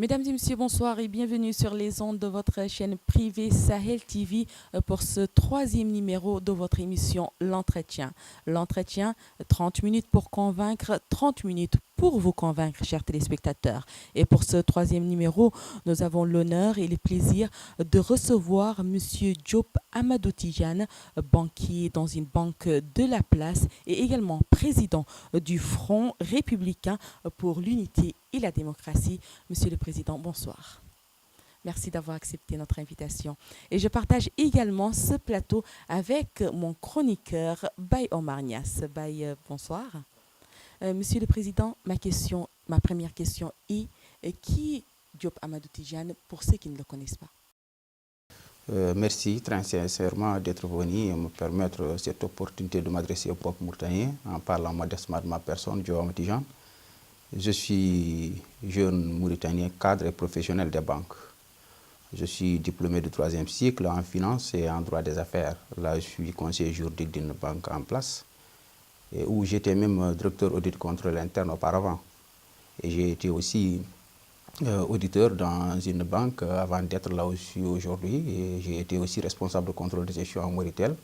Mesdames et messieurs, bonsoir et bienvenue sur les ondes de votre chaîne privée Sahel TV pour ce troisième numéro de votre émission L'Entretien. L'Entretien, 30 minutes pour convaincre, 30 minutes pour vous convaincre, chers téléspectateurs. Et pour ce troisième numéro, nous avons l'honneur et le plaisir de recevoir M. Diop Amadou Tijane, banquier dans une banque de la place et également président du Front républicain pour l'unité et la démocratie. Monsieur le Président, bonsoir. Merci d'avoir accepté notre invitation. Et je partage également ce plateau avec mon chroniqueur, Baye Omar Niass. Baye, bonsoir. Monsieur le Président, ma première question est qui est Diop Amadou Tijane pour ceux qui ne le connaissent pas? Merci très sincèrement d'être venu et me permettre cette opportunité de m'adresser au peuple mourtanien en parlant modestement de ma personne, Diop Amadou Tijane. Je suis jeune mauritanien, cadre et professionnel des banques. Je suis diplômé de 3e cycle en finance et en droit des affaires. Là, je suis conseiller juridique d'une banque en place, et où j'étais même directeur audit contrôle interne auparavant. Et j'ai été aussi auditeur dans une banque avant d'être là où je suis aujourd'hui. Et j'ai été aussi responsable de contrôle de gestion en Mauritel,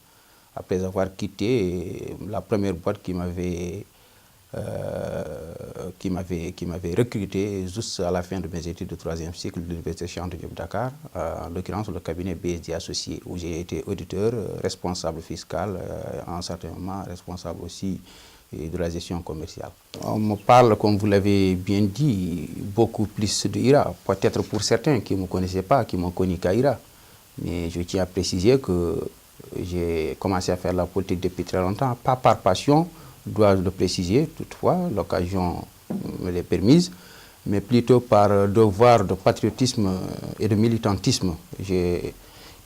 après avoir quitté la première boîte qui m'avait recruté juste à la fin de mes études de 3e cycle de l'Université Cheikh Anta Diop Dakar, en l'occurrence le cabinet BSD Associé, où j'ai été auditeur, responsable fiscal, à un certain moment responsable aussi de la gestion commerciale. On me parle, comme vous l'avez bien dit, beaucoup plus de IRA, peut-être pour certains qui ne me connaissaient pas, qui m'ont connu qu'à IRA. Mais je tiens à préciser que j'ai commencé à faire la politique depuis très longtemps, pas par passion, dois-je le préciser, toutefois, l'occasion me l'est permise, mais plutôt par devoir de patriotisme et de militantisme. J'ai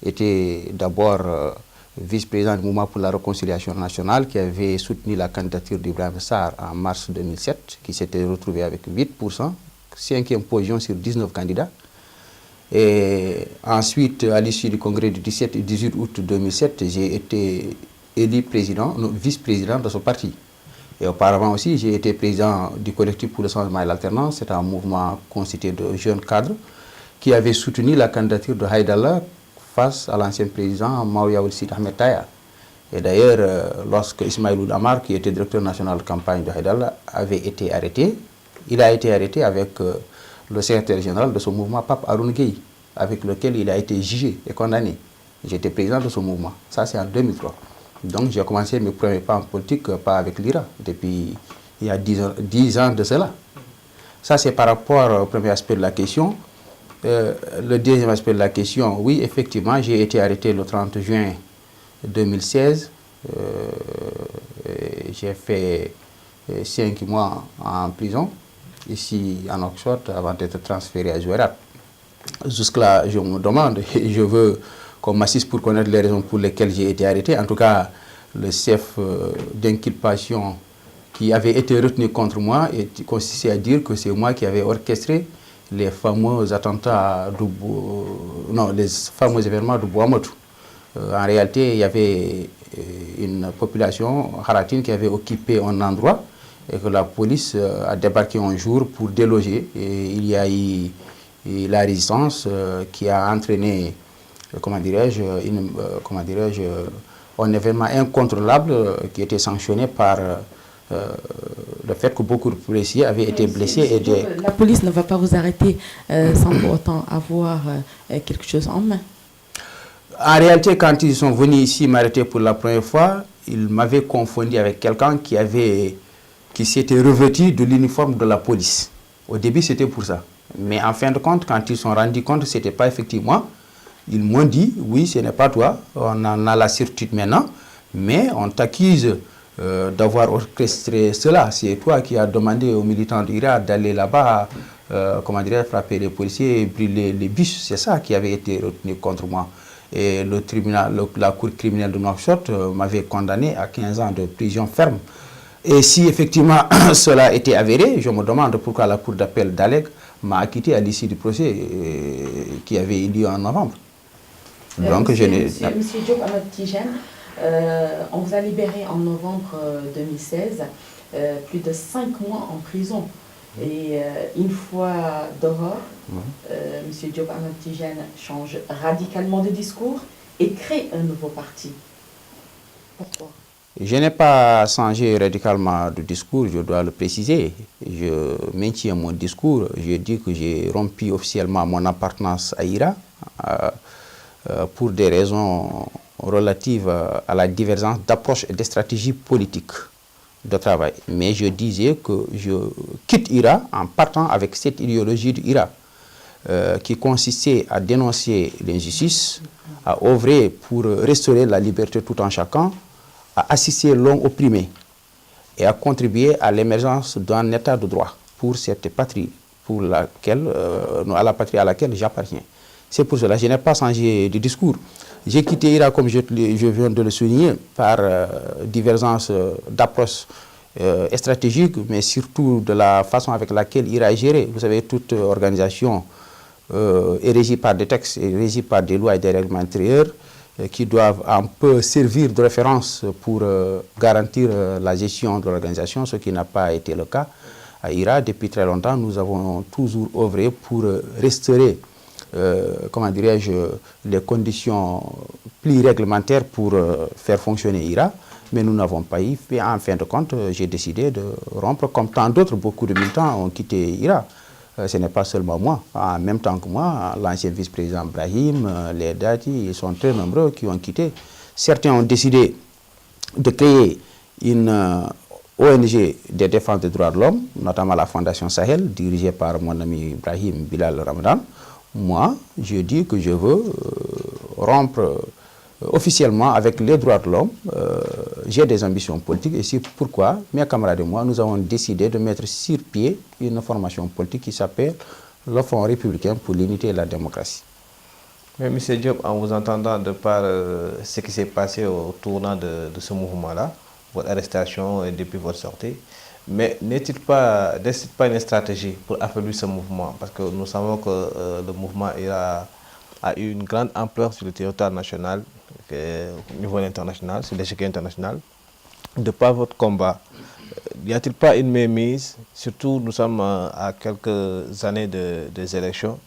été d'abord vice-président du mouvement pour la réconciliation nationale qui avait soutenu la candidature d'Ibrahim Sarr en mars 2007, qui s'était retrouvé avec 8%, 5e position sur 19 candidats. Et ensuite, à l'issue du congrès du 17 et 18 août 2007, j'ai été élu vice-président de ce parti. Et auparavant aussi, j'ai été président du collectif pour le changement et l'alternance. C'est un mouvement constitué de jeunes cadres qui avaient soutenu la candidature de Haïdallah face à l'ancien président Maouya Ould Ahmed Taya. Et d'ailleurs, lorsque Ismaïl Ould Amar, qui était directeur national de campagne de Haïdallah, avait été arrêté, il a été arrêté avec le secrétaire général de ce mouvement, Pape Haroun Gueye, avec lequel il a été jugé et condamné. J'étais président de ce mouvement. Ça, c'est en 2003. Donc, j'ai commencé mes premiers pas en politique, pas avec l'IRA, depuis il y a 10 ans de cela. Ça, c'est par rapport au premier aspect de la question. Le deuxième aspect de la question, oui, effectivement, j'ai été arrêté le 30 juin 2016. J'ai fait 5 mois en prison, ici en Oxford, avant d'être transféré à Zouérat. Jusque-là, je me demande, et je veux qu'on m'assiste pour connaître les raisons pour lesquelles j'ai été arrêté. En tout cas, le chef d'inculpation qui avait été retenu contre moi consistait à dire que c'est moi qui avais orchestré les fameux attentats, les fameux événements de Bouamotou. En réalité, il y avait une population haratine qui avait occupé un endroit et que la police a débarqué un jour pour déloger. Et il y a eu la résistance qui a entraîné, un événement incontrôlable qui était sanctionné par le fait que beaucoup de policiers avaient été blessés. La police ne va pas vous arrêter sans pour autant avoir quelque chose en main. En réalité, quand ils sont venus ici m'arrêter pour la première fois, ils m'avaient confondu avec quelqu'un qui s'était revêtu de l'uniforme de la police. Au début, c'était pour ça. Mais en fin de compte, quand ils se sont rendus compte que ce n'était pas effectivement, ils m'ont dit, oui, ce n'est pas toi, on en a la certitude maintenant, mais on t'accuse d'avoir orchestré cela. C'est toi qui as demandé aux militants d'IRA d'aller là-bas, frapper les policiers et brûler les bus. C'est ça qui avait été retenu contre moi. Et la cour criminelle de Nouakchott m'avait condamné à 15 ans de prison ferme. Et si effectivement cela était avéré, je me demande pourquoi la cour d'appel d'Alec m'a acquitté à l'issue du procès qui avait eu lieu en novembre. Donc, Monsieur Diop Amadou Tijane, on vous a libéré en novembre 2016, plus de 5 mois en prison. Et une fois dehors, M. Diop Ahmed Tidjane change radicalement de discours et crée un nouveau parti. Pourquoi? Je n'ai pas changé radicalement de discours, je dois le préciser. Je maintiens mon discours. Je dis que j'ai rompu officiellement mon appartenance à IRA pour des raisons relatives à la divergence d'approche et de stratégie politique de travail. Mais je disais que je quitte IRA en partant avec cette idéologie d'IRA qui consistait à dénoncer l'injustice, à œuvrer pour restaurer la liberté tout en chacun, à assister l'homme opprimé et à contribuer à l'émergence d'un état de droit pour cette patrie, à la patrie à laquelle j'appartiens. C'est pour cela que je n'ai pas changé de discours. J'ai quitté IRA, comme je viens de le souligner, par divergence d'approche stratégique, mais surtout de la façon avec laquelle IRA est gérée. Vous savez, toute organisation est régie par des textes, est régie par des lois et des règlements intérieurs qui doivent un peu servir de référence pour garantir la gestion de l'organisation, ce qui n'a pas été le cas à IRA. Depuis très longtemps, nous avons toujours œuvré pour restaurer, comment dirais-je, les conditions plus réglementaires pour faire fonctionner IRA, mais nous n'avons pas eu. Et en fin de compte, j'ai décidé de rompre, comme tant d'autres, beaucoup de militants ont quitté IRA. Ce n'est pas seulement moi. En même temps que moi, l'ancien vice-président Brahim, les Dati, ils sont très nombreux qui ont quitté. Certains ont décidé de créer une ONG de défense des droits de l'homme, notamment la Fondation Sahel, dirigée par mon ami Brahim Bilal Ramadan. Moi, je dis que je veux rompre officiellement avec les droits de l'homme. J'ai des ambitions politiques et c'est pourquoi mes camarades et moi, nous avons décidé de mettre sur pied une formation politique qui s'appelle le Front républicain pour l'unité et la démocratie. Mais M. Diop, en vous entendant de par ce qui s'est passé au tournant de ce mouvement-là, votre arrestation et depuis votre sortie, mais n'est-il pas une stratégie pour affaiblir ce mouvement? Parce que nous savons que le mouvement a eu une grande ampleur sur le territoire national, au niveau international, sur l'échiquier international. De par votre combat, n'y a-t-il pas une mainmise? Surtout, nous sommes à quelques années des élections.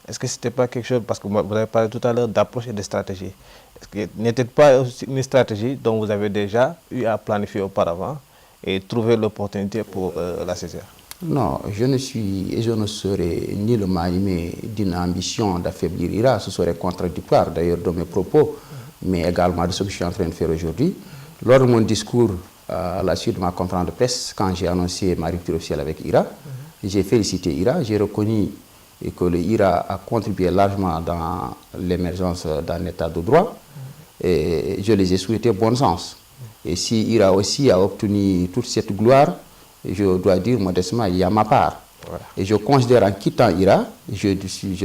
Est-ce que ce n'était pas quelque chose, parce que vous avez parlé tout à l'heure d'approche et de stratégie, n'était-il pas une stratégie dont vous avez déjà eu à planifier auparavant et trouver l'opportunité pour la saisir? Non, je ne suis et je ne serai ni le m'animer d'une ambition d'affaiblir IRA, ce serait contradictoire d'ailleurs de mes propos, mais également de ce que je suis en train de faire aujourd'hui. Lors de mon discours à la suite de ma conférence de presse, quand j'ai annoncé ma rupture officielle avec IRA, j'ai félicité IRA, j'ai reconnu que le IRA a contribué largement dans l'émergence d'un état de droit et je les ai souhaité bon sens. Et si IRA aussi a obtenu toute cette gloire, je dois dire modestement, il y a ma part. Voilà. Et je considère en quittant IRA, je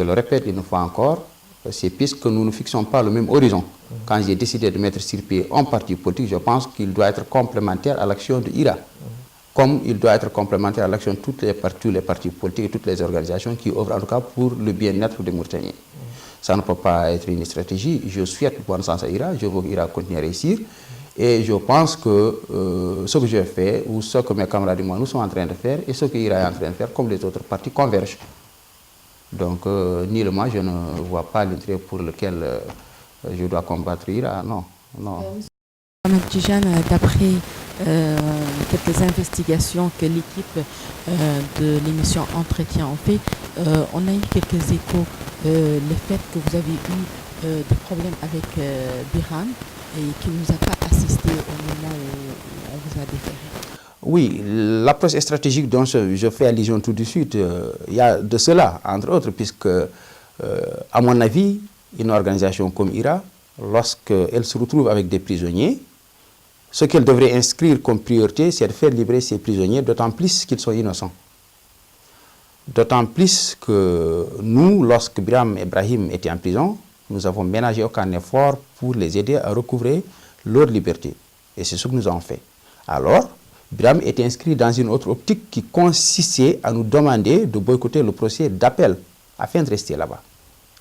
le répète une fois encore, c'est puisque nous ne fixons pas le même horizon. Quand j'ai décidé de mettre sur pied un parti politique, je pense qu'il doit être complémentaire à l'action de IRA. Comme il doit être complémentaire à l'action de tous les partis politiques et toutes les organisations qui œuvrent en tout cas pour le bien-être des Mauritaniens. Ça ne peut pas être une stratégie. Je souhaite bon sens à IRA, je veux qu'IRA continue à réussir. Et je pense que ce que j'ai fait, ou ce que mes camarades et moi nous sommes en train de faire, et ce que IRA est en train de faire, comme les autres partis, convergent. Donc, ni le moi, je ne vois pas l'intérêt pour lequel je dois combattre IRA, non. non. Ahmed Tidjane, d'après quelques investigations que l'équipe de l'émission Entretien a fait, on a eu quelques échos, le fait que vous avez eu des problèmes avec Biram et qui ne nous a pas assisté au moment où on vous a déféré. Oui, l'approche stratégique dont je fais allusion tout de suite, il y a de cela, entre autres, puisque, à mon avis, une organisation comme IRA, lorsqu'elle se retrouve avec des prisonniers, ce qu'elle devrait inscrire comme priorité, c'est de faire libérer ces prisonniers, d'autant plus qu'ils sont innocents. D'autant plus que nous, lorsque Biram et Brahim étaient en prison, nous avons ménagé aucun effort pour les aider à recouvrer leur liberté. Et c'est ce que nous avons fait. Alors, Biram était inscrit dans une autre optique qui consistait à nous demander de boycotter le procès d'appel afin de rester là-bas.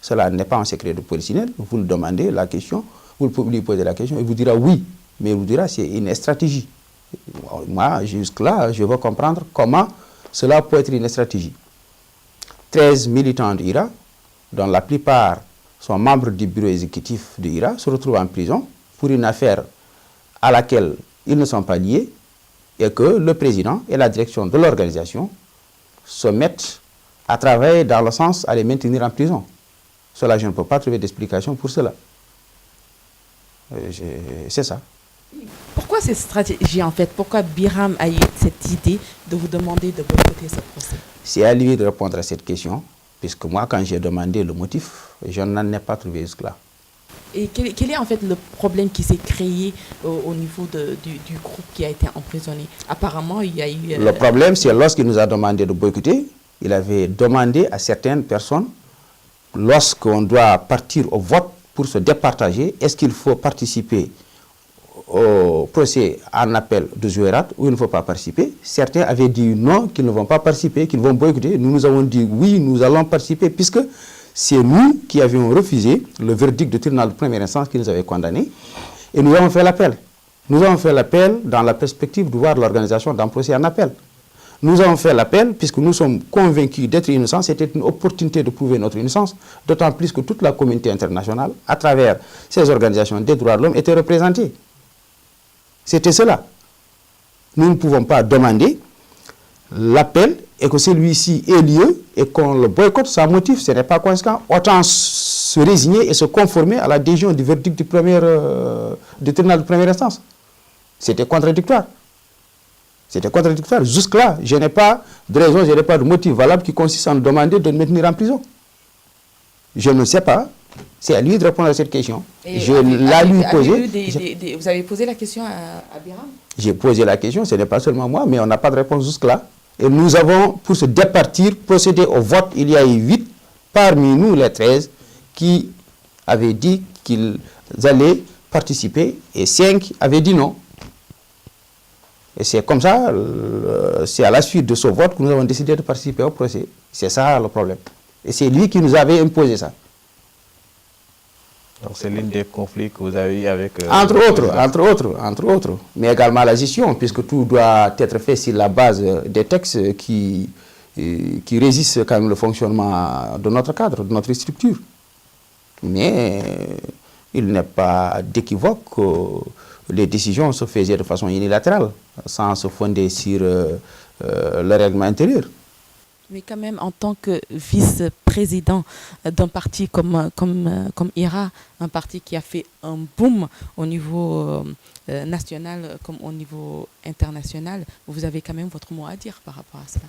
Cela n'est pas un secret de polichinelle. Vous le demandez la question, vous lui posez la question, il vous dira oui, mais il vous dira c'est une stratégie. Moi, jusque-là, je veux comprendre comment cela peut être une stratégie. 13 militants de IRA, dont la plupart sont membres du bureau exécutif de IRA, se retrouvent en prison pour une affaire à laquelle ils ne sont pas liés et que le président et la direction de l'organisation se mettent à travailler dans le sens à les maintenir en prison. Cela, je ne peux pas trouver d'explication pour cela. C'est ça. Pourquoi cette stratégie en fait? Pourquoi Biram a eu cette idée de vous demander de boycotter ce procès? C'est à lui de répondre à cette question, puisque moi, quand j'ai demandé le motif, je n'en ai pas trouvé jusque-là. Et quel est en fait le problème qui s'est créé au niveau du groupe qui a été emprisonné? Apparemment, il y a eu... Le problème, c'est lorsqu'il nous a demandé de boycotter, il avait demandé à certaines personnes, lorsqu'on doit partir au vote pour se départager, est-ce qu'il faut participer au procès en appel de Zouérat ou il ne faut pas participer? Certains avaient dit non, qu'ils ne vont pas participer, qu'ils vont boycotter. Nous avons dit oui, nous allons participer, puisque c'est nous qui avions refusé le verdict du tribunal de première instance qui nous avait condamnés. Et nous avons fait l'appel. Nous avons fait l'appel dans la perspective de voir l'organisation d'un procès en appel. Nous avons fait l'appel puisque nous sommes convaincus d'être innocents. C'était une opportunité de prouver notre innocence, d'autant plus que toute la communauté internationale, à travers ces organisations des droits de l'homme, était représentée. C'était cela. Nous ne pouvons pas demander l'appel et que celui-ci ait lieu et qu'on le boycotte sans motif. Ce n'est pas conséquent. Autant se résigner et se conformer à la décision du verdict du tribunal de première instance. C'était contradictoire. C'était contradictoire. Jusque-là, je n'ai pas de raison, je n'ai pas de motif valable qui consiste à nous demander de nous maintenir en prison. Je ne sais pas. C'est à lui de répondre à cette question. Et je l'ai lui posé. Vous avez posé la question à Biram? J'ai posé la question, ce n'est pas seulement moi, mais on n'a pas de réponse jusque-là. Et nous avons, pour se départir, procédé au vote. Il y a eu 8 parmi nous, les 13, qui avaient dit qu'ils allaient participer et 5 avaient dit non. Et c'est comme ça, c'est à la suite de ce vote que nous avons décidé de participer au procès. C'est ça le problème. Et c'est lui qui nous avait imposé ça. Donc c'est l'une des conflits que vous avez eu avec... Entre autres. Mais également la gestion, puisque tout doit être fait sur la base des textes qui régissent quand même le fonctionnement de notre cadre, de notre structure. Mais il n'est pas d'équivoque que les décisions se faisaient de façon unilatérale, sans se fonder sur le règlement intérieur. Mais quand même, en tant que vice-président d'un parti comme IRA, un parti qui a fait un boom au niveau national comme au niveau international, vous avez quand même votre mot à dire par rapport à cela.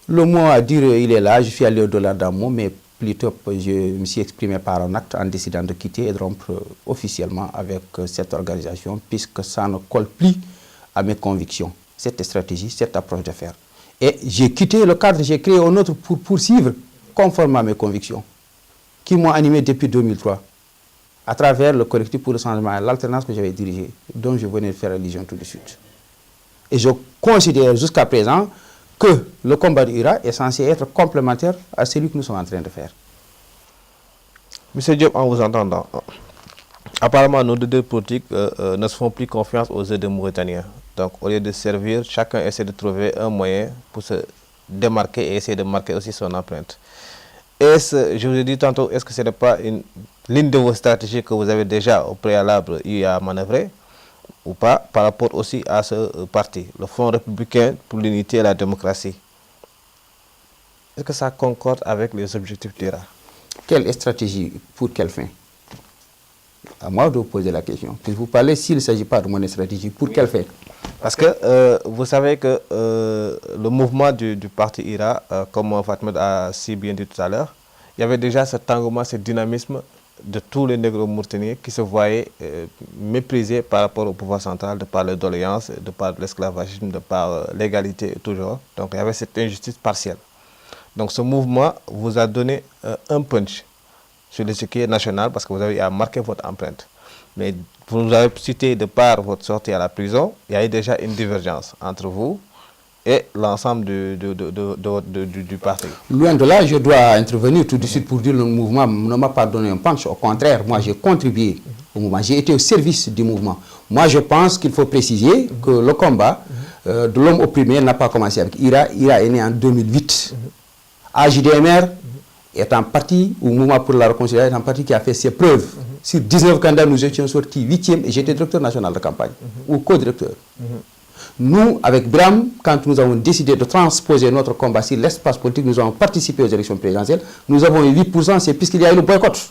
Le mot à dire, il est là. Je suis allé au-delà d'un mot, mais plutôt je me suis exprimé par un acte en décidant de quitter et de rompre officiellement avec cette organisation, puisque ça ne colle plus à mes convictions, cette stratégie, cette approche d'affaires. Et j'ai quitté le cadre, j'ai créé un autre pour poursuivre conformément à mes convictions, qui m'ont animé depuis 2003, à travers le collectif pour le changement et l'alternance que j'avais dirigé, dont je venais de faire allusion tout de suite. Et je considère jusqu'à présent que le combat de IRA est censé être complémentaire à celui que nous sommes en train de faire. Monsieur Diop, en vous entendant, apparemment nos leaders politiques ne se font plus confiance aux aides mauritaniens. Donc au lieu de servir, chacun essaie de trouver un moyen pour se démarquer et essayer de marquer aussi son empreinte. Je vous ai dit tantôt, est-ce que ce n'est pas l'une de vos stratégies que vous avez déjà au préalable eu à manœuvrer ou pas, par rapport aussi à ce parti, le Front républicain pour l'unité et la démocratie? Est-ce que ça concorde avec les objectifs d'IRA? Quelle stratégie? Pour quelle fin? À moi de vous poser la question. Puis vous parlez s'il ne s'agit pas de mon stratégie, pour quelle fin? Parce que vous savez que le mouvement du parti IRA, comme Fatma a si bien dit tout à l'heure, il y avait déjà cet engouement, ce dynamisme de tous les négros mauritaniens qui se voyaient méprisés par rapport au pouvoir central, de par les doléances, de par l'esclavagisme, de par l'égalité toujours. Donc il y avait cette injustice partielle. Donc ce mouvement vous a donné un punch sur l'échiquier national parce que vous avez marqué votre empreinte. Mais vous nous avez cité de par votre sortie à la prison, il y a eu déjà une divergence entre vous et l'ensemble du parti. Loin de là, je dois intervenir tout de suite pour dire que le mouvement ne m'a pas donné un punch. Au contraire, moi j'ai contribué au mouvement, j'ai été au service du mouvement. Moi je pense qu'il faut préciser que le combat de l'homme opprimé n'a pas commencé avec IRA. IRA est né en 2008. AJDMR est un parti, ou Mouvement pour la réconciliation, est un parti qui a fait ses preuves. Sur 19 candidats, nous étions sortis 8e et j'étais directeur national de campagne, ou co-directeur. Nous, avec Bram, quand nous avons décidé de transposer notre combat sur l'espace politique, nous avons participé aux élections présidentielles. Nous avons eu 8%, c'est puisqu'il y a eu le boycott.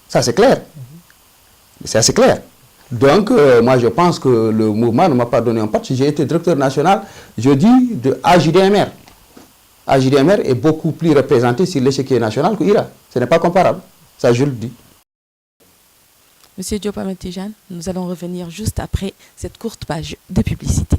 Ça, c'est clair. C'est assez clair. Donc, moi, je pense que le mouvement ne m'a pas donné un parti. J'ai été directeur national, je dis, de AJDMR. AJDMR est beaucoup plus représenté sur l'échiquier national que IRA. Ce n'est pas comparable. Ça, je le dis. Monsieur Diop Ahmed Tijane, nous allons revenir juste après cette courte page de publicité.